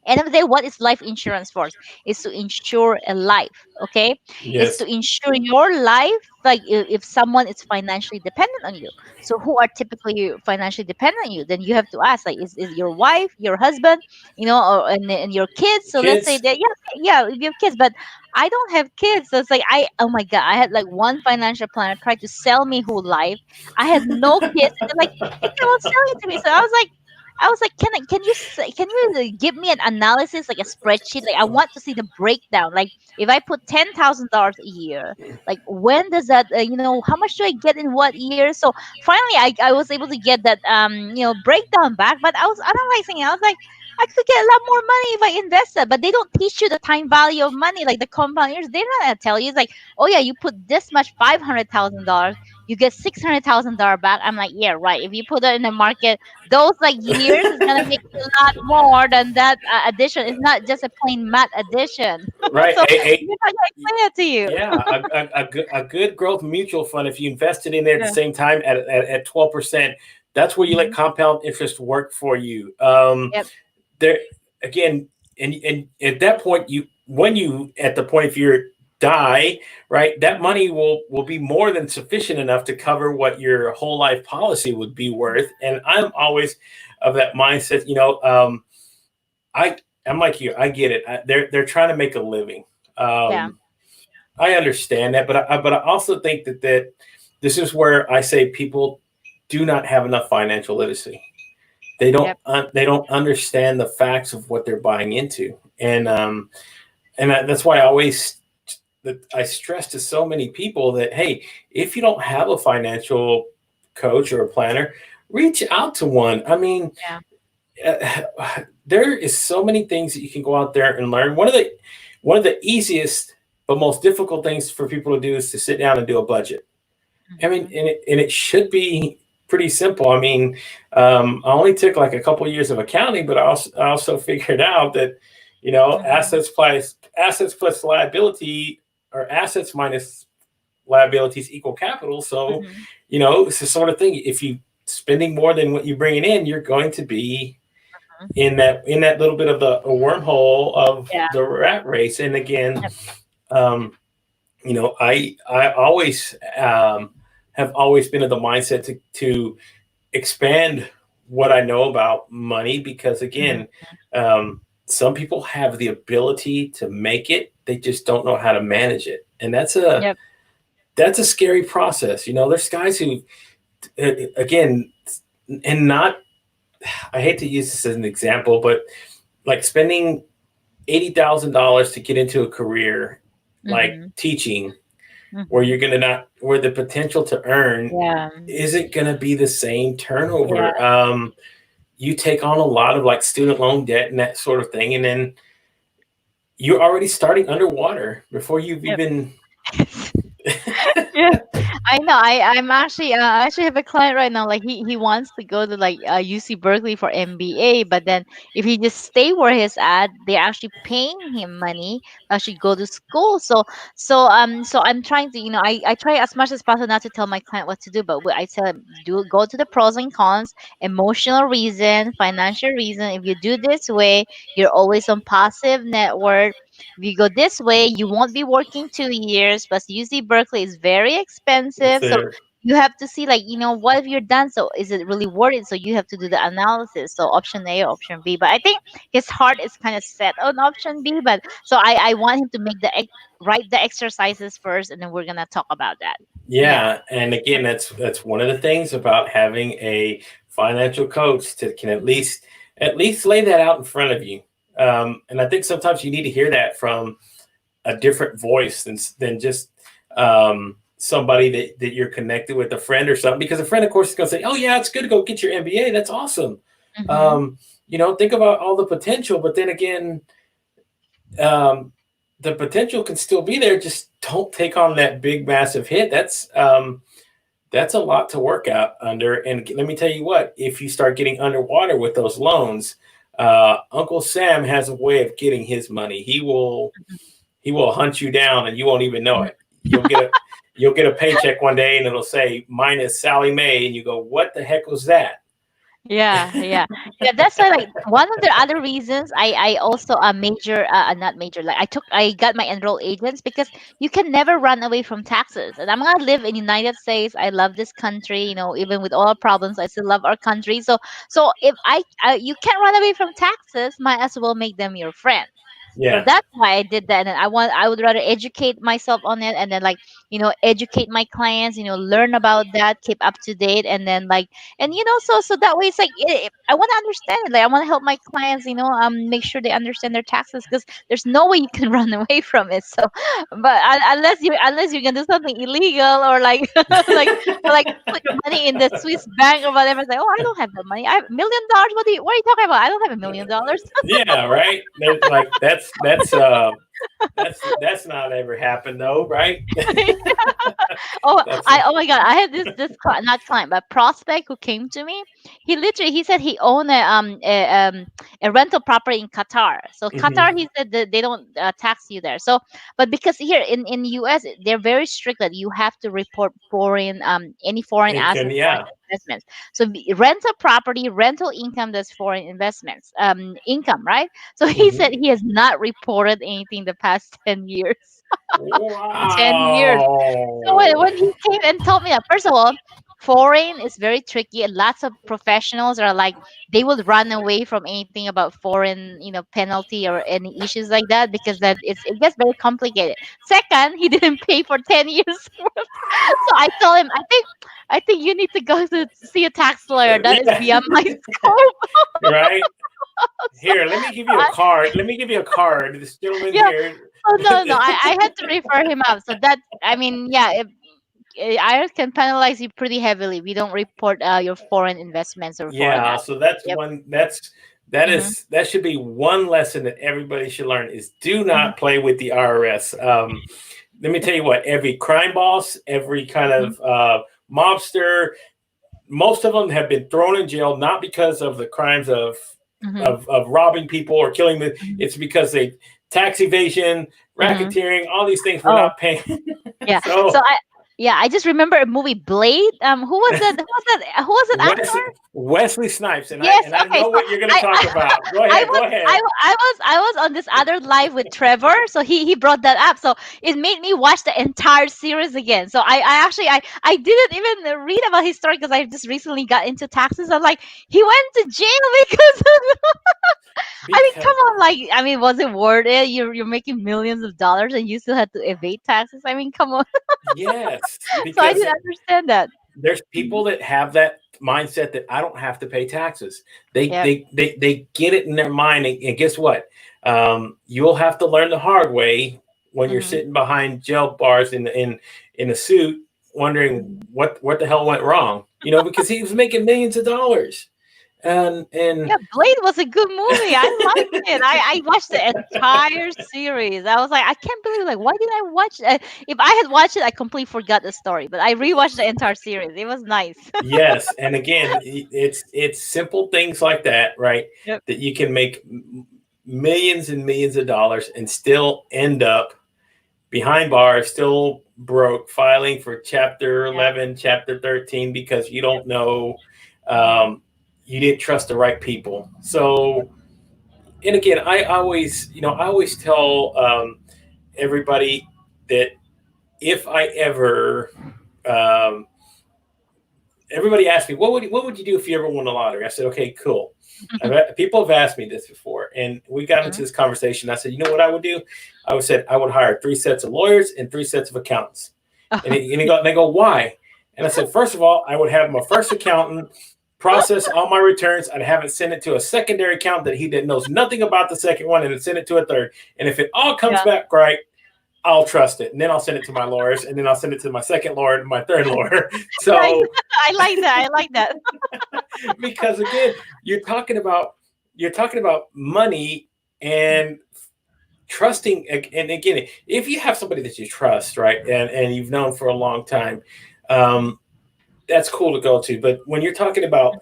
[SPEAKER 2] end of the day, what is life insurance for? Is to insure a life. Okay, it's to
[SPEAKER 1] Yes.
[SPEAKER 2] insure your life, like if someone is financially dependent on you. So who are typically financially dependent on you? Then you have to ask, like, is your wife, your husband, and your kids? So let's say
[SPEAKER 1] Kids.
[SPEAKER 2] that, yeah, if you have kids. But I don't have kids, so it's like, oh my god, I had like one financial planner try to sell me whole life. I had no kids, and they're like, they kept on selling it to me. So I was like, can you give me an analysis, like a spreadsheet? Like, I want to see the breakdown. Like, if I put $10,000 a year, like, when does that, how much do I get in what year? So finally, I was able to get that, breakdown back. But I was analyzing it. I was like, I could get a lot more money if I invested. But they don't teach you the time value of money, like the compound years. They're not gonna tell you. It's like, oh yeah, you put this much, $500,000. you get $600,000 back. I'm like, yeah, right. If you put it in the market, those like years is gonna make a lot more than that addition. It's not just a plain math addition.
[SPEAKER 1] Right.
[SPEAKER 2] So you know, I explain it to you.
[SPEAKER 1] Yeah, a good growth mutual fund, if you invested in there at the
[SPEAKER 2] Yeah.
[SPEAKER 1] same time at 12%, that's where you let
[SPEAKER 2] Mhm.
[SPEAKER 1] compound interest work for you.
[SPEAKER 2] Yep.
[SPEAKER 1] There again, and at that point, when you at the point if you die, right, that
[SPEAKER 2] Mhm.
[SPEAKER 1] money will be more than sufficient enough to cover what your whole life policy would be worth. And I'm always of that mindset. I I'm like you. I get it. They're trying to make a living.
[SPEAKER 2] Yeah.
[SPEAKER 1] Um, I understand that, but I also think that this is where I say people do not have enough financial literacy.
[SPEAKER 2] Yep.
[SPEAKER 1] They don't understand the facts of what they're buying into, and that's why I stress to so many people that, hey, if you don't have a financial coach or a planner, reach out to one. I mean,
[SPEAKER 2] Yeah.
[SPEAKER 1] uh, there is so many things that you can go out there and learn. One of the easiest but most difficult things for people to do is to sit down and do a budget. I mean,
[SPEAKER 2] Mhm.
[SPEAKER 1] and it should be pretty simple. I mean, I only took like a couple of years of accounting, but I also figured out that
[SPEAKER 2] Mhm.
[SPEAKER 1] assets plus liability, or assets minus liabilities equal capital. So,
[SPEAKER 2] Mhm.
[SPEAKER 1] it's the sort of thing. If you spending more than what you're bringing in, you're going to be
[SPEAKER 2] Mhm.
[SPEAKER 1] in that little bit of a wormhole of
[SPEAKER 2] Yeah.
[SPEAKER 1] the rat race. And again,
[SPEAKER 2] Yep.
[SPEAKER 1] um, I always have always been of the mindset to expand what I know about money, because
[SPEAKER 2] Mhm.
[SPEAKER 1] again, some people have the ability to make it, they just don't know how to manage it, and
[SPEAKER 2] Yep.
[SPEAKER 1] that's a scary process. There's guys who, again, and not, I hate to use this as an example, but like spending $80,000 to get into a career like
[SPEAKER 2] Mhm.
[SPEAKER 1] teaching, where
[SPEAKER 2] Mhm.
[SPEAKER 1] you're going to not where the potential to earn
[SPEAKER 2] Yeah.
[SPEAKER 1] isn't going to be the same
[SPEAKER 2] Yeah.
[SPEAKER 1] turnover. You take on a lot of like student loan debt and that sort of thing, and then you're already starting underwater before you've
[SPEAKER 2] Yep.
[SPEAKER 1] even.
[SPEAKER 2] Yeah, I know. I actually have a client right now. Like he wants to go to like UC Berkeley for MBA, but then if he just stay where he's at, they're actually paying him money to actually go to school. So I'm trying to, I try as much as possible not to tell my client what to do, but I tell him, do go to the pros and cons, emotional reason, financial reason. If you do this way, you're always on passive net worth. If you go this way, you won't be working 2 years. Plus, UC Berkeley is very expensive. So
[SPEAKER 1] So,
[SPEAKER 2] you have to see, like, what have you done? So is it really worth it? So you have to do the analysis. So option A or option B. But I think his heart is kind of set on option B. But so I want him to make write the exercises first, and then we're gonna talk about that. Yeah.
[SPEAKER 1] yeah, and again, that's one of the things about having a financial coach to can at least lay that out in front of you. And I think sometimes you need to hear that from a different voice than just somebody that you're connected with, a friend or something. Because a friend, of course, is going to say, "Oh yeah, it's good to go get your MBA. That's awesome."
[SPEAKER 2] Mm-hmm.
[SPEAKER 1] Think about all the potential, but then again, um, the potential can still be there. Just don't take on that big, massive hit. That's a lot to work out under. And let me tell you what: if you start getting underwater with those loans, Uncle Sam has a way of getting his money. He will hunt you down, and you won't even know it. You'll get a paycheck one day, and it'll say minus Sally Mae, and you go, "What the heck was that?"
[SPEAKER 2] Yeah, yeah, yeah. That's why, like, one of the other reasons I also major, not major, like I got my enroll agents because you can never run away from taxes. And I'm gonna live in United States. I love this country. Even with all our problems, I still love our country. So if you can't run away from taxes, might as well make them your friend. So
[SPEAKER 1] Yeah,
[SPEAKER 2] that's why I did that. And then I would rather educate myself on it, and then, like, educate my clients, learn about that, keep up to date, and then, like, and so that way it's like, I want to understand it. Like, I want to help my clients, make sure they understand their taxes, because there's no way you can run away from it. So, but unless you can do something illegal, or like like put your money in the Swiss bank or whatever. It's like, oh, I don't have that money. I have $1 million. What are you talking about? I don't have $1 million.
[SPEAKER 1] yeah, right. Like that's That's not ever happened though, right?
[SPEAKER 2] Oh,
[SPEAKER 1] That's
[SPEAKER 2] I oh my God, I had not client but prospect who came to me. He said he owned a rental property in Qatar. So
[SPEAKER 1] mhm.
[SPEAKER 2] Qatar, he said that they don't tax you there. So, but because here in US they're very strict that you have to report foreign any foreign
[SPEAKER 1] It can,
[SPEAKER 2] assets, foreign
[SPEAKER 1] yeah.
[SPEAKER 2] investments. So rental property, rental income, that's foreign investments income, right? So he said
[SPEAKER 1] Mhm.
[SPEAKER 2] he has not reported anything the past 10 years. 10 years. So
[SPEAKER 1] Wow.
[SPEAKER 2] when he came and told me that, first of all, foreign is very tricky, and lots of professionals are like they will run away from anything about foreign, penalty or any issues like that because that it gets very complicated. Second, he didn't pay for 10 years worth. So I told him, I think you need to go to see a tax lawyer. That is
[SPEAKER 1] Yeah,
[SPEAKER 2] beyond my scope.
[SPEAKER 1] right. Here, let me give you a
[SPEAKER 2] I,
[SPEAKER 1] card. Let me give you a card. This gentleman
[SPEAKER 2] yeah.
[SPEAKER 1] here.
[SPEAKER 2] Oh no, no, I had to refer him up. So that I mean, yeah, IRS can penalize you pretty heavily. We don't report your foreign investments or foreign
[SPEAKER 1] Yeah,
[SPEAKER 2] assets.
[SPEAKER 1] so that's
[SPEAKER 2] Yep.
[SPEAKER 1] one that
[SPEAKER 2] Mm-hmm.
[SPEAKER 1] is that should be one lesson that everybody should learn is do
[SPEAKER 2] Mm-hmm.
[SPEAKER 1] not play with the IRS. Let me tell you what, every crime boss, every kind
[SPEAKER 2] Mm-hmm.
[SPEAKER 1] of mobster, most of them have been thrown in jail not because of the crimes
[SPEAKER 2] Mm-hmm.
[SPEAKER 1] of robbing people or killing them.
[SPEAKER 2] Mm-hmm.
[SPEAKER 1] It's because they tax evasion,
[SPEAKER 2] Mm-hmm.
[SPEAKER 1] racketeering, all these things we're
[SPEAKER 2] Oh,
[SPEAKER 1] not paying.
[SPEAKER 2] yeah. So
[SPEAKER 1] So
[SPEAKER 2] I just remember a movie Blade. Who was that? Who was that? Who was that actor?
[SPEAKER 1] Wesley Snipes, and
[SPEAKER 2] Yes.
[SPEAKER 1] I
[SPEAKER 2] Okay.
[SPEAKER 1] know
[SPEAKER 2] So
[SPEAKER 1] what you're going to
[SPEAKER 2] I,
[SPEAKER 1] talk
[SPEAKER 2] I
[SPEAKER 1] about. Go
[SPEAKER 2] I
[SPEAKER 1] ahead,
[SPEAKER 2] was
[SPEAKER 1] go ahead.
[SPEAKER 2] I was on this other live with Trevor, so he brought that up. So it made me watch the entire series again. So I actually I didn't even read about his story because I just recently got into taxes. I'm like, he went to jail because I mean, come
[SPEAKER 1] Because
[SPEAKER 2] on, like I mean, was it worth it? You're making millions of dollars and you still had to evade taxes. I mean, come on.
[SPEAKER 1] yes,
[SPEAKER 2] So I
[SPEAKER 1] because
[SPEAKER 2] didn't understand that.
[SPEAKER 1] there's
[SPEAKER 2] Mhm.
[SPEAKER 1] people that have that mindset that I don't have to pay taxes.
[SPEAKER 2] Yep.
[SPEAKER 1] They get it in their mind, and guess what? You'll have to learn the hard way when you're
[SPEAKER 2] Hmm.
[SPEAKER 1] sitting behind jail bars in a suit, wondering
[SPEAKER 2] Hmm.
[SPEAKER 1] what the hell went wrong. You know, because he was making millions of dollars, and
[SPEAKER 2] Yeah, Blade was a good movie. I liked it. I watched the entire series. I was like, I can't believe like why did I watch it? If I had watched it, I completely forgot the story. But I rewatched the entire series. It was nice.
[SPEAKER 1] yes, and again, it's simple things like that, right?
[SPEAKER 2] Yep.
[SPEAKER 1] That you can make millions and millions of dollars and still end up behind bars, still broke, filing for Chapter
[SPEAKER 2] Yeah.
[SPEAKER 1] 11, Chapter 13 because you don't know,
[SPEAKER 2] Hmm.
[SPEAKER 1] um, you didn't trust the right people. So, and again, I always tell everybody that if I ever um, everybody asked me, what would you do if you ever won the lottery? I said, okay, cool. People have asked me this before, and we got into this conversation. I said, you know what I would do? I would hire 3 sets of lawyers and 3 sets of accountants. And they go, why? And I said, first of all, I would have my first accountant process all my returns. I'd have it send it to a secondary accountant that knows nothing about the second one, and then send it to a third. And if it all comes
[SPEAKER 2] Yeah.
[SPEAKER 1] back right, I'll trust it. And then I'll send it to my lawyers, and then I'll send it to my second lawyer and my third lawyer.
[SPEAKER 2] Right.
[SPEAKER 1] So
[SPEAKER 2] I like that. I like that.
[SPEAKER 1] because again, you're talking about money and trusting. And again, if you have somebody that you trust, right, and you've known for a long time, um, that's cool to go to. But when you're talking about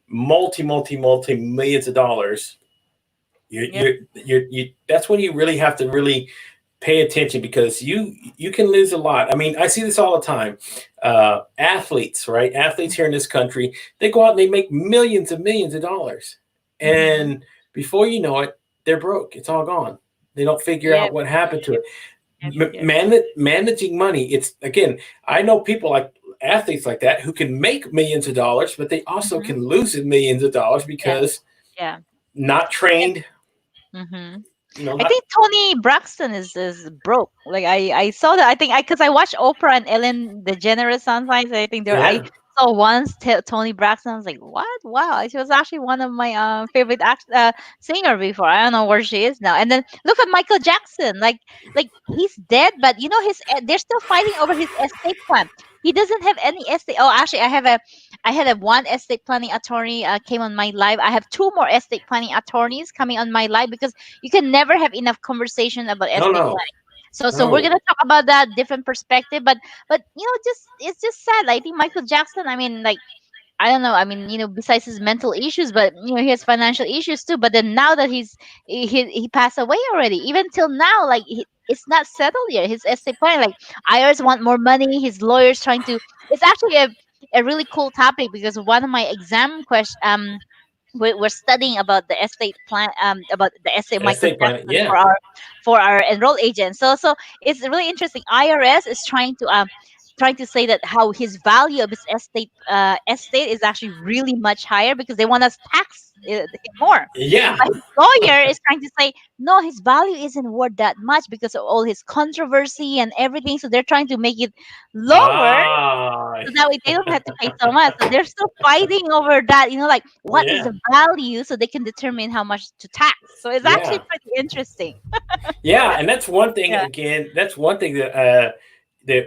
[SPEAKER 1] multi millions of dollars,
[SPEAKER 2] Yep.
[SPEAKER 1] that's when you really have to really pay attention because you can lose a lot. I mean, I see this all the time. Athletes, right? Athletes here in this country, they go out and they make millions of dollars,
[SPEAKER 2] Mm-hmm.
[SPEAKER 1] and before you know it, they're broke. It's all gone. They don't figure out
[SPEAKER 2] Yep.
[SPEAKER 1] what happened to
[SPEAKER 2] Yep.
[SPEAKER 1] it.
[SPEAKER 2] Yep. Yep.
[SPEAKER 1] Managing money. It's again, I know people like athletes like that who can make millions of dollars, but they also
[SPEAKER 2] Mm-hmm.
[SPEAKER 1] can lose millions of dollars
[SPEAKER 2] Yeah.
[SPEAKER 1] because
[SPEAKER 2] Yeah.
[SPEAKER 1] not
[SPEAKER 2] Yeah.
[SPEAKER 1] trained.
[SPEAKER 2] Mm-hmm. I
[SPEAKER 1] Not
[SPEAKER 2] think Tony Braxton is broke. Like I saw that. I think because I watched Oprah and Ellen DeGeneres sometimes. I think there I
[SPEAKER 1] yeah.
[SPEAKER 2] saw once Tony Braxton. I was like, what? Wow, she was actually one of my favorite singer before. I don't know where she is now. And then look at Michael Jackson. Like he's dead, but they're still fighting over his estate plan. He doesn't have any estate. Oh, actually, I had a one estate planning attorney came on my live. I have two more estate planning attorneys coming on my live because you can never have enough conversation about
[SPEAKER 1] No,
[SPEAKER 2] estate
[SPEAKER 1] no,
[SPEAKER 2] planning. So we're
[SPEAKER 1] no.
[SPEAKER 2] gonna talk about that different perspective, but just it's just sad. Like, I think Michael Jackson. I mean, like, I don't know. I mean, besides his mental issues, but he has financial issues too. But then now that he passed away already, even till now, like, it's not settled yet. His estate plan, like, IRS want more money. His lawyers trying to. It's actually a really cool topic because one of my exam questions we're studying about the estate plan, about the estate Michael
[SPEAKER 1] Estate planning.
[SPEAKER 2] Jackson
[SPEAKER 1] Yeah.
[SPEAKER 2] for our enrolled agents. So it's really interesting. IRS is trying to say that how his value of his estate is actually really much higher because they want us tax it more.
[SPEAKER 1] Yeah.
[SPEAKER 2] But his lawyer is trying to say no, his value isn't worth that much because of all his controversy and everything. So they're trying to make it lower
[SPEAKER 1] Ah.
[SPEAKER 2] so that way they don't have to pay so much. So they're still fighting over that, like what is
[SPEAKER 1] Yeah.
[SPEAKER 2] the value so they can determine how much to tax. So it's actually
[SPEAKER 1] Yeah.
[SPEAKER 2] pretty interesting.
[SPEAKER 1] Yeah. And that's one thing.
[SPEAKER 2] Yeah.
[SPEAKER 1] Again, that's one thing that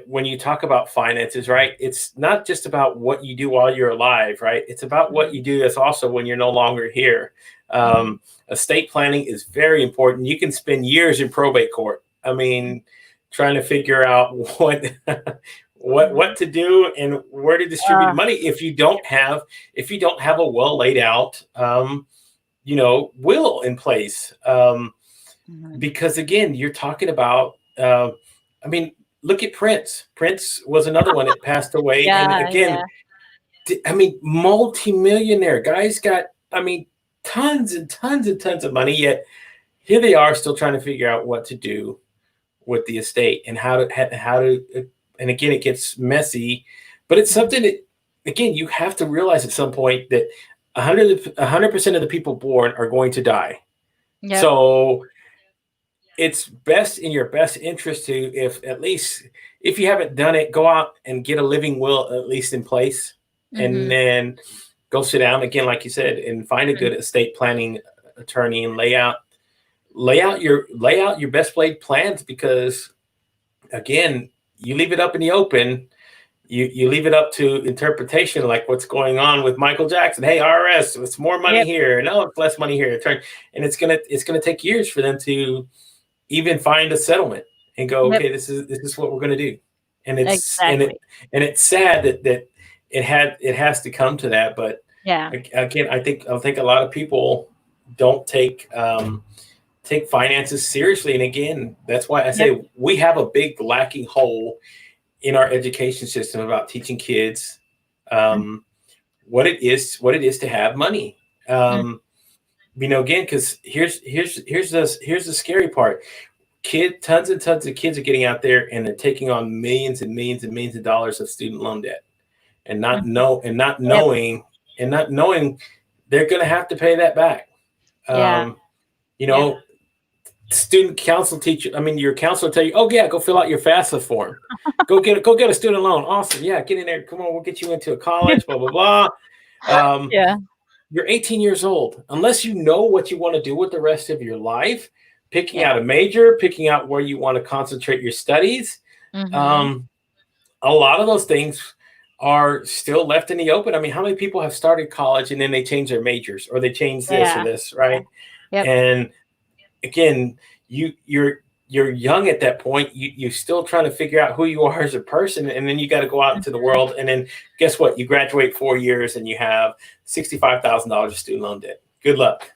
[SPEAKER 1] when you talk about finances, right? It's not just about what you do while you're alive, right? It's about what you do. That's also when you're no longer here.
[SPEAKER 2] Mhm.
[SPEAKER 1] Estate planning is very important. You can spend years in probate court. I mean, trying to figure out what what to do and where to distribute
[SPEAKER 2] Uh,
[SPEAKER 1] money if you don't have a well laid out will in place.
[SPEAKER 2] mhm.
[SPEAKER 1] Because again, you're talking about I mean, look at Prince. Prince was another one that passed away, and
[SPEAKER 2] Yeah,
[SPEAKER 1] again,
[SPEAKER 2] yeah,
[SPEAKER 1] I mean, multi-millionaire guys got, I mean, tons and tons and tons of money, yet here they are still trying to figure out what to do with the estate and how to and again, it gets messy, but it's something that, again, you have to realize at some point that 100% of the people born are going to die.
[SPEAKER 2] yep.
[SPEAKER 1] So it's best in your best interest to, if at least if you haven't done it, go out and get a living will at least in place, and
[SPEAKER 2] Mm-hmm.
[SPEAKER 1] then go sit down again, like you said, and find a good estate planning attorney and lay out your best laid plans, because again, you leave it up in the open, you leave it up to interpretation, like what's going on with Michael Jackson. Hey, RS, it's more money
[SPEAKER 2] Yep.
[SPEAKER 1] here. No, it's less money here. And it's gonna take years for them to even find a settlement and go,
[SPEAKER 2] Yep.
[SPEAKER 1] okay, this is what we're gonna do. And
[SPEAKER 2] Exactly.
[SPEAKER 1] it's sad that it has to come to that. But
[SPEAKER 2] Yeah.
[SPEAKER 1] again, I think a lot of people don't take finances seriously. And again, that's why I
[SPEAKER 2] Yep.
[SPEAKER 1] say we have a big lacking hole in our education system about teaching kids um, what it is to have money.
[SPEAKER 2] Mm-hmm.
[SPEAKER 1] Again, because here's the scary part. Tons and tons of kids are getting out there and they're taking on millions and millions and millions of dollars of student loan debt, and not know and not
[SPEAKER 2] Yep.
[SPEAKER 1] knowing and not knowing they're going to have to pay that back.
[SPEAKER 2] Yeah.
[SPEAKER 1] Um, you
[SPEAKER 2] Yep.
[SPEAKER 1] know, student council teacher. I mean, your counselor tell you, "Oh yeah, go fill out your FAFSA form. Go get a student loan. Awesome, yeah, get in there. Come on, we'll get you into a college. Blah blah blah." Um,
[SPEAKER 2] Yeah.
[SPEAKER 1] you're 18 years old. Unless you know what you want to do with the rest of your life, picking
[SPEAKER 2] Yeah.
[SPEAKER 1] out a major, picking out where you want to concentrate your studies,
[SPEAKER 2] Mm-hmm.
[SPEAKER 1] um, a lot of those things are still left in the open. I mean, how many people have started college and then they change their majors, or they change this or
[SPEAKER 2] Yeah.
[SPEAKER 1] this,
[SPEAKER 2] Yeah.
[SPEAKER 1] right?
[SPEAKER 2] Yep.
[SPEAKER 1] And again, you're young at that point. You're still trying to figure out who you are as a person, and then you got to go out into the world. And then guess what? You graduate 4 years and you have $65,000 of student loan debt. Good luck.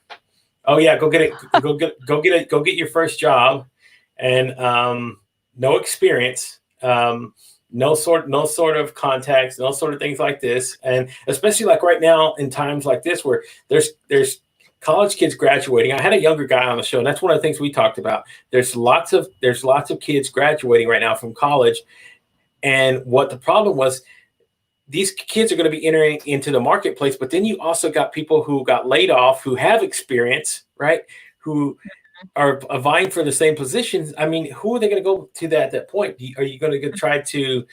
[SPEAKER 1] Oh yeah, go get it. Go get your first job, and no experience, no sort of contacts, no sort of things like this. And especially like right now in times like this where there's college kids graduating. I had a younger guy on the show, and that's one of the things we talked about. There's lots of kids graduating right now from college, and what the problem was, these kids are going to be entering into the marketplace, but then you also got people who got laid off, who have experience, right? Who are vying for the same positions. I mean, who are they going to go to at that point? Are you going to try to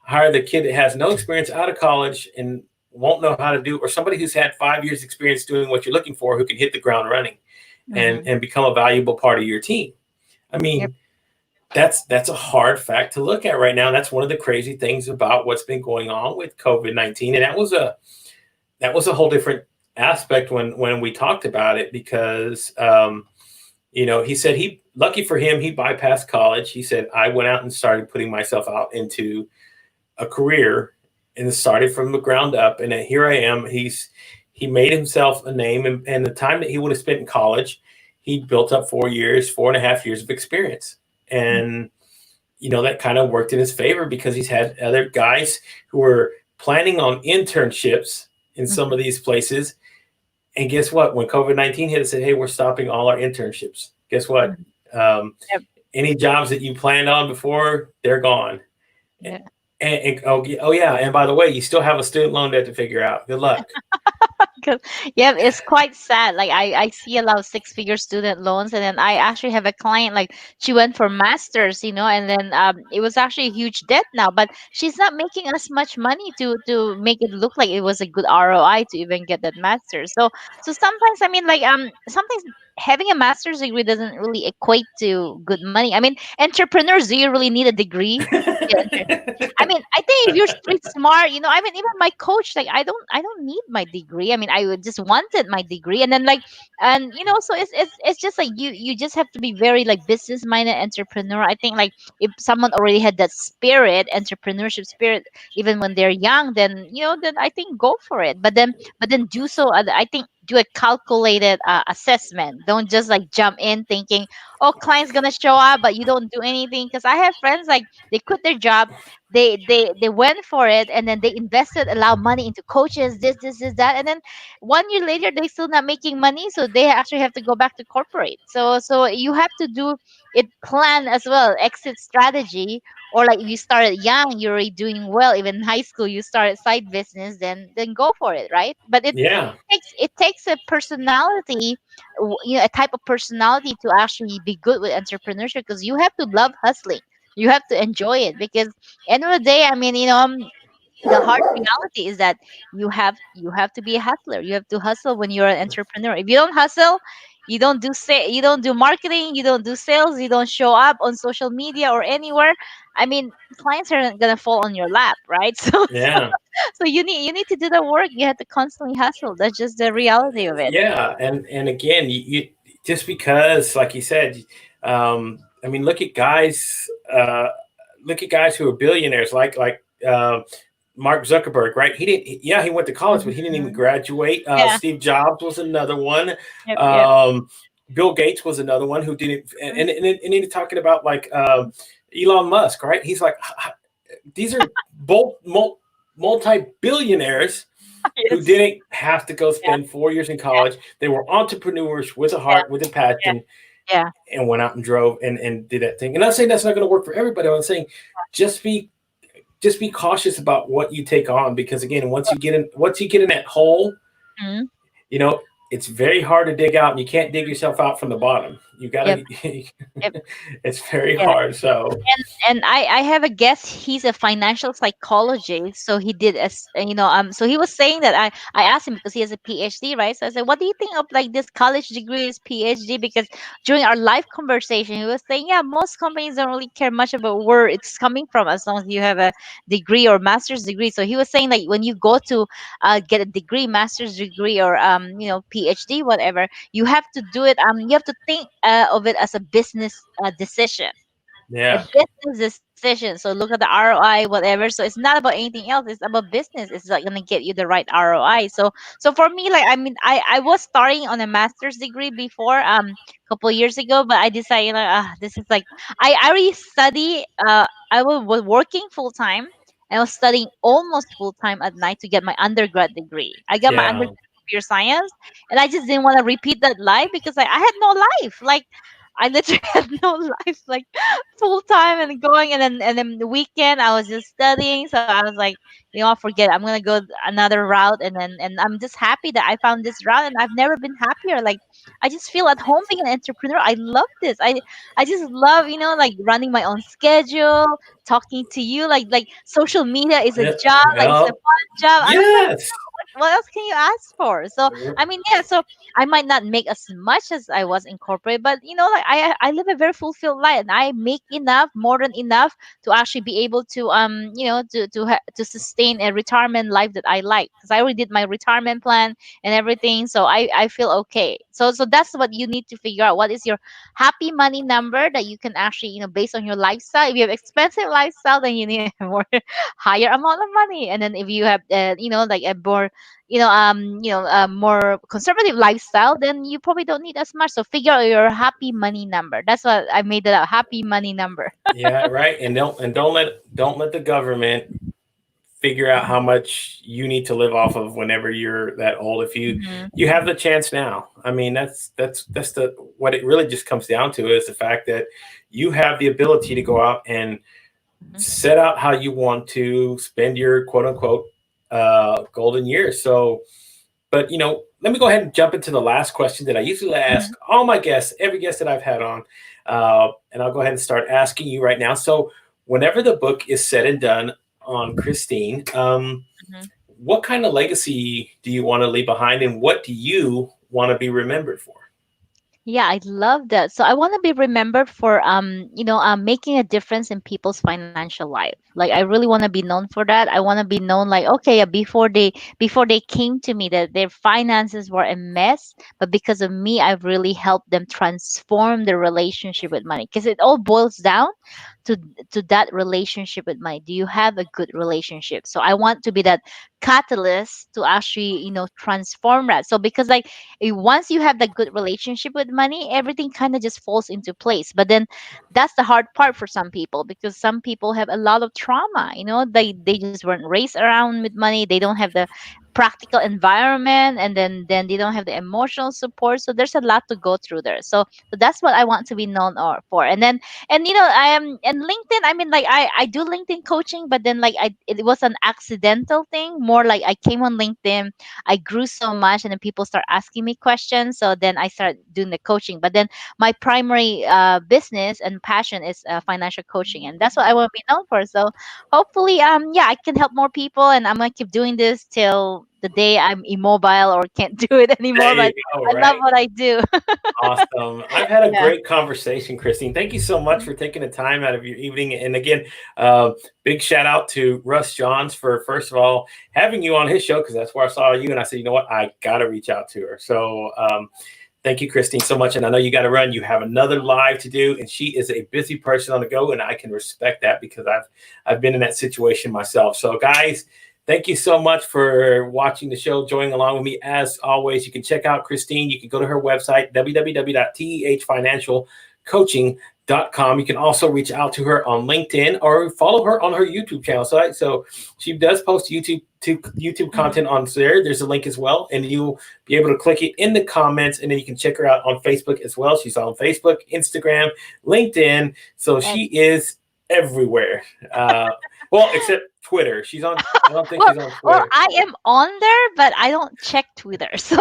[SPEAKER 1] hire the kid that has no experience out of college and won't know how to do, or somebody who's had 5 years experience doing what you're looking for, who can hit the ground running
[SPEAKER 2] Mm-hmm.
[SPEAKER 1] and become a valuable part of your team? I
[SPEAKER 2] Yep.
[SPEAKER 1] mean, that's a hard fact to look at right now. And that's one of the crazy things about what's been going on with COVID-19. And that was a whole different aspect when we talked about it because he said he lucky for him he bypassed college. He said I went out and started putting myself out into a career and started from the ground up. And here I am. He made himself a name, and the time that he would have spent in college, he built up 4 years, 4.5 years of experience. And that kind of worked in his favor because he's had other guys who were planning on internships in some of these places. And guess what? When COVID-19 hit, it said, hey, we're stopping all our internships. Guess what?
[SPEAKER 2] Yep.
[SPEAKER 1] Any jobs that you planned on before, they're gone.
[SPEAKER 2] Yeah.
[SPEAKER 1] And oh yeah, and by the way, you still have a student loan debt to figure out. Good luck.
[SPEAKER 2] Yeah, it's quite sad. Like I see a lot of six-figure student loans, and then I actually have a client like she went for masters, and then it was actually a huge debt now, but she's not making as much money to make it look like it was a good ROI to even get that master's. So sometimes I mean like sometimes having a master's degree doesn't really equate to good money. I mean, entrepreneurs, do you really need a degree? Yeah, I mean, I think if you're street smart, I mean, even my coach, like, I don't need my degree. I mean, I just wanted my degree, and then like, and so it's just like you just have to be very like business minded entrepreneur. I think like if someone already had that spirit, entrepreneurship spirit, even when they're young, then then I think go for it. But then do so. I think do a calculated assessment. Don't just like jump in thinking, oh, client's gonna show up, but you don't do anything. Because I have friends like they quit their job, they went for it, and then they invested a lot of money into coaches, this that, and then 1 year later they still not making money, so they actually have to go back to corporate. So you have to do it, plan as well, exit strategy. Or like if you started young, you're already doing well, even in high school you started side business, then go for it, right? But it
[SPEAKER 1] Yeah,
[SPEAKER 2] takes a personality, a type of personality to actually be good with entrepreneurship, because you have to love hustling, you have to enjoy it, because end of the day, I mean, the hard reality is that you have to be a hustler. You have to hustle when you're an entrepreneur. If you don't hustle, you don't do marketing, you don't do sales, you don't show up on social media or anywhere. I mean, clients are not gonna fall on your lap, right?
[SPEAKER 1] yeah,
[SPEAKER 2] So you need to do the work. You have to constantly hustle. That's just the reality of it.
[SPEAKER 1] yeah. And again, you just because, like you said, I mean, look at guys who are billionaires, Mark Zuckerberg, right? Yeah, he went to college, but he didn't even
[SPEAKER 2] Mhm.
[SPEAKER 1] graduate.
[SPEAKER 2] Yeah.
[SPEAKER 1] Steve Jobs was another one.
[SPEAKER 2] Yep. Yep.
[SPEAKER 1] Um, Bill Gates was another one who didn't. And you're talking about like Elon Musk, right? He's like, these are both multi-billionaires who
[SPEAKER 2] Yes.
[SPEAKER 1] didn't have to go
[SPEAKER 2] Yeah.
[SPEAKER 1] spend 4 years in
[SPEAKER 2] Yeah.
[SPEAKER 1] college. They were entrepreneurs with a
[SPEAKER 2] Yeah.
[SPEAKER 1] heart, with a
[SPEAKER 2] Yeah.
[SPEAKER 1] passion,
[SPEAKER 2] Yeah.
[SPEAKER 1] and went out and drove and did that thing. And I'm not saying that's not going to work for everybody. I'm saying just be cautious about what you take on, because again, once you get in that hole,
[SPEAKER 2] Mhm.
[SPEAKER 1] you know it's very hard to dig out, and you can't dig yourself out from the bottom. You
[SPEAKER 2] Yep.
[SPEAKER 1] gotta.
[SPEAKER 2] Yep.
[SPEAKER 1] It's very
[SPEAKER 2] Yeah.
[SPEAKER 1] hard. So
[SPEAKER 2] And I have a guess, he's a financial psychologist, so he did as so he was saying that I asked him because he has a PhD, right? So I said, what do you think of like this college degree, this PhD? Because during our live conversation he was saying, yeah, most companies don't really care much about where it's coming from as long as you have a degree or master's degree. So he was saying like when you go to get a degree, master's degree, or PhD, whatever, you have to do it, you have to think of it as a business decision, a
[SPEAKER 1] yeah,
[SPEAKER 2] business decision. So look at the ROI, whatever. So it's not about anything else. It's about business. It's like gonna get you the right ROI. So for me, like I mean, I was starting on a master's degree before, a couple of years ago, but I decided like this is like I already study. I was working full time. I was studying almost full time at night to get my undergrad degree. I got my undergrad
[SPEAKER 1] yeah,
[SPEAKER 2] in computer science, and I just didn't want to repeat that life because I had no life. Like I literally had no life. Like full time and going, and then the weekend I was just studying. So I was like, forget it. I'm gonna go another route, and I'm just happy that I found this route, and I've never been happier. Like I just feel at home being an entrepreneur. I love this. I just love like running my own schedule, talking to you. Like social media is a
[SPEAKER 1] yeah,
[SPEAKER 2] job. Like it's a
[SPEAKER 1] well,
[SPEAKER 2] fun job. I was like,
[SPEAKER 1] yes.
[SPEAKER 2] what else can you ask for? So I mean, yeah, so I might not make as much as I was in corporate, but like I live a very fulfilled life, and I make enough, more than enough, to actually be able to to sustain a retirement life that I like, because I already did my retirement plan and everything, so I feel okay. So that's what you need to figure out. What is your happy money number that you can actually, based on your lifestyle. If you have expensive lifestyle, then you need a more higher amount of money. And then if you have, like a more, more conservative lifestyle, then you probably don't need as much. So figure out your happy money number. That's what I made it out. Happy money number.
[SPEAKER 1] Yeah, right. And don't let the government figure out how much you need to live off of whenever you're that old. If
[SPEAKER 2] Mhm.
[SPEAKER 1] you have the chance now. I mean, that's the what it really just comes down to, is the fact that you have the ability to go out and
[SPEAKER 2] Mhm.
[SPEAKER 1] set out how you want to spend your quote unquote golden years. So, but let me go ahead and jump into the last question that I usually ask
[SPEAKER 2] Mhm.
[SPEAKER 1] all my guests, every guest that I've had on, and I'll go ahead and start asking you right now. So, whenever the book is said and done on Christine,
[SPEAKER 2] Mhm.
[SPEAKER 1] what kind of legacy do you want to leave behind, and what do you want to be remembered for?
[SPEAKER 2] Yeah, I love that. So I want to be remembered for making a difference in people's financial life. Like I really want to be known for that. I want to be known like, okay, yeah, before they came to me, that their finances were a mess, but because of me, I've really helped them transform their relationship with money, because it all boils down to that relationship with money. Do you have a good relationship? So I want to be that catalyst to actually, transform that. So because like, once you have that good relationship with money, everything kind of just falls into place. But then that's the hard part for some people, because some people have a lot of trauma. They just weren't raised around with money. They don't have the practical environment, and then they don't have the emotional support. So there's a lot to go through there. So that's what I want to be known for. And I am, and LinkedIn, I mean, like I do LinkedIn coaching, but then like it was an accidental thing. More like I came on LinkedIn, I grew so much, and then people start asking me questions. So then I started doing the coaching. But then my primary business and passion is financial coaching, and that's what I want to be known for. So hopefully, yeah, I can help more people, and I'm gonna keep doing this till the day I'm immobile or can't do it anymore.
[SPEAKER 1] There you
[SPEAKER 2] But
[SPEAKER 1] go.
[SPEAKER 2] I love
[SPEAKER 1] Right.
[SPEAKER 2] what I do.
[SPEAKER 1] Awesome. I've had a
[SPEAKER 2] Yeah.
[SPEAKER 1] great conversation, Christine. Thank you so much for taking the time out of your evening. And again, big shout out to Russ Johns for, first of all, having you on his show, because that's where I saw you. And I said, you know what? I got to reach out to her. So thank you, Christine, so much. And I know you got to run. You have another live to do. And she is a busy person on the go. And I can respect that, because I've been in that situation myself. So, guys, thank you so much for watching the show, joining along with me. As always, you can check out Christine. You can go to her website, www.tehfinancialcoaching.com. You can also reach out to her on LinkedIn or follow her on her YouTube channel. So she does post YouTube
[SPEAKER 2] Mhm.
[SPEAKER 1] content on there. There's a link as well, and you'll be able to click it in the comments, and then you can check her out on Facebook as well. She's on Facebook, Instagram, LinkedIn. So
[SPEAKER 2] And
[SPEAKER 1] she is everywhere. Well, except Twitter. I don't think
[SPEAKER 2] well,
[SPEAKER 1] she's on
[SPEAKER 2] well,
[SPEAKER 1] Twitter.
[SPEAKER 2] I am on there, but I don't check Twitter. So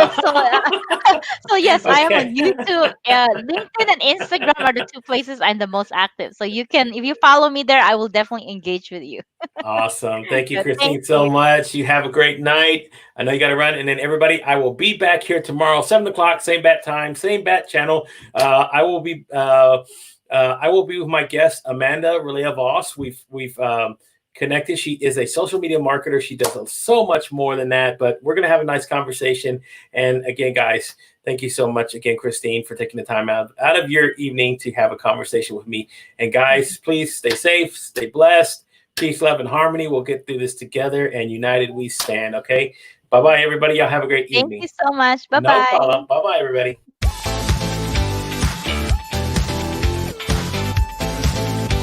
[SPEAKER 2] yes, I am on
[SPEAKER 1] Okay.
[SPEAKER 2] YouTube. LinkedIn and Instagram are the two places I'm the most active. So you can, if you follow me there, I will definitely engage with you.
[SPEAKER 1] Awesome. Thank you,
[SPEAKER 2] Yeah, thank
[SPEAKER 1] Christine,
[SPEAKER 2] you.
[SPEAKER 1] so much. You have a great night. I know you got to run. And then, everybody, I will be back here tomorrow, 7 o'clock, same bat time, same bat channel. I will be with my guest, Amanda Relea Voss. We've connected. She is a social media marketer. She does so much more than that, but we're going to have a nice conversation. And again, guys, thank you so much again, Christine, for taking the time out of your evening to have a conversation with me. And guys, please stay safe, stay blessed. Peace, love, and harmony. We'll get through this together, and united we stand. Okay. Bye bye, everybody. Y'all have a great
[SPEAKER 2] Thank
[SPEAKER 1] evening.
[SPEAKER 2] you so much. Bye
[SPEAKER 1] No
[SPEAKER 2] bye.
[SPEAKER 1] problem. Bye bye, everybody.